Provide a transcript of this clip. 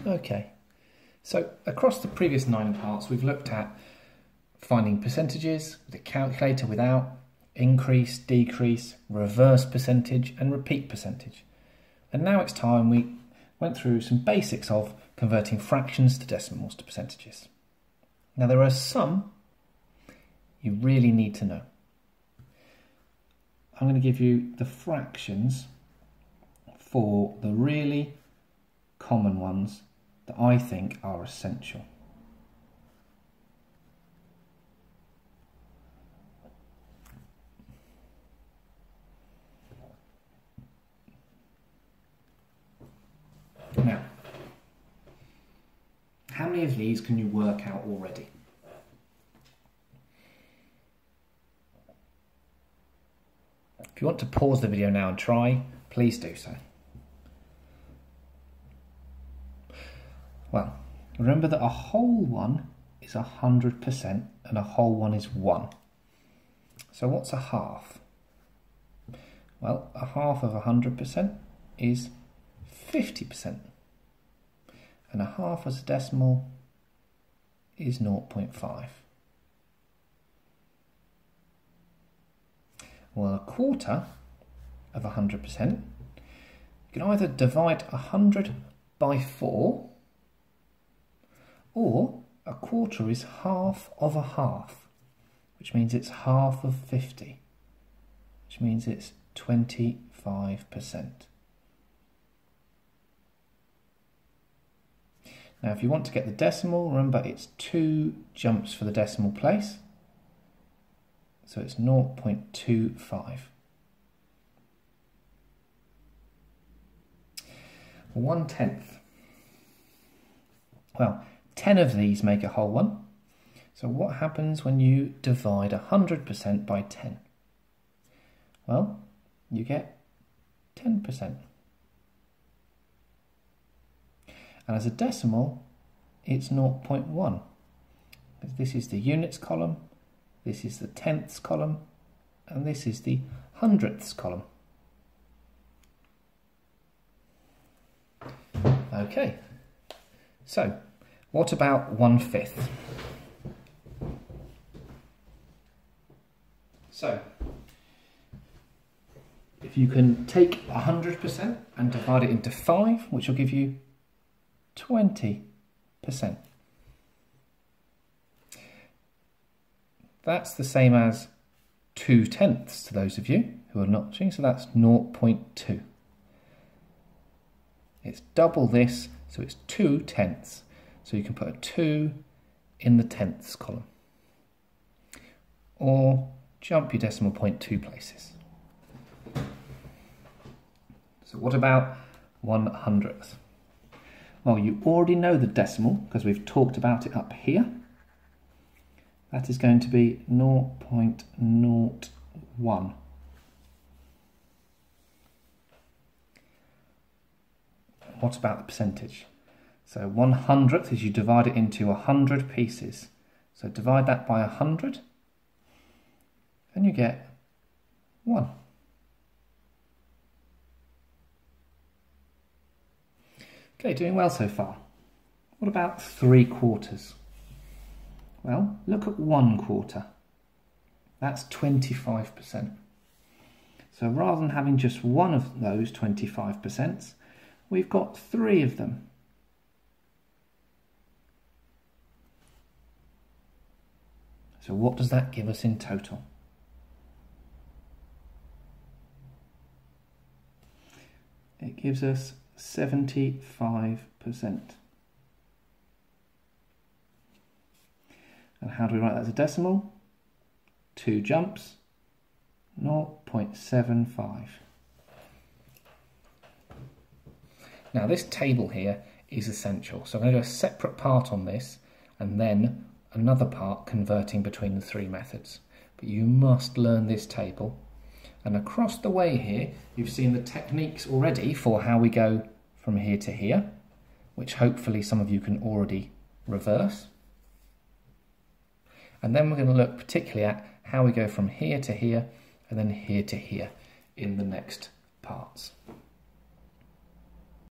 Okay, so across the previous 9 parts we've looked at finding percentages with a calculator without, increase, decrease, reverse percentage and repeat percentage. And now it's time we went through some basics of converting fractions to decimals to percentages. Now there are some you really need to know. I'm going to give you the fractions for the really common ones that I think are essential. Now, how many of these can you work out already? If you want to pause the video now and try, please do so. Well, remember that a whole one is 100% and a whole one is 1. So what's a half? Well, a half of 100% is 50%. And a half as a decimal is 0.5. Well, a quarter of 100%, you can either divide 100 by 4, or a quarter is half of a half, which means it's half of 50, which means it's 25%. Now, if you want to get the decimal, remember it's 2 jumps for the decimal place. So it's 0.25. 1/10. Well, 10 of these make a whole one. So what happens when you divide 100% by 10? Well, you get 10%. And as a decimal, it's 0.1. This is the units column, this is the tenths column, and this is the hundredths column. Okay, so what about 1/5? So, if you can take 100% and divide it into 5, which will give you 20%. That's the same as 2/10 to those of you who are notching, so that's 0.2. It's double this, so it's 2/10. So you can put a 2 in the tenths column. Or jump your decimal point 2 places. So what about 1/100th? Well, you already know the decimal because we've talked about it up here. That is going to be 0.01. What about the percentage? So 1/100th is you divide it into 100 pieces. So divide that by 100 and you get 1. Okay, doing well so far. What about 3/4? Well, look at 1/4. That's 25%. So rather than having just one of those 25%, we've got 3 of them. So what does that give us in total? It gives us 75%. And how do we write that as a decimal? 2 jumps, 0.75. Now this table here is essential, so I'm going to do a separate part on this and then another part converting between the 3 methods. But you must learn this table, and across the way here you've seen the techniques already for how we go from here to here, which hopefully some of you can already reverse. And then we're going to look particularly at how we go from here to here and then here to here in the next parts.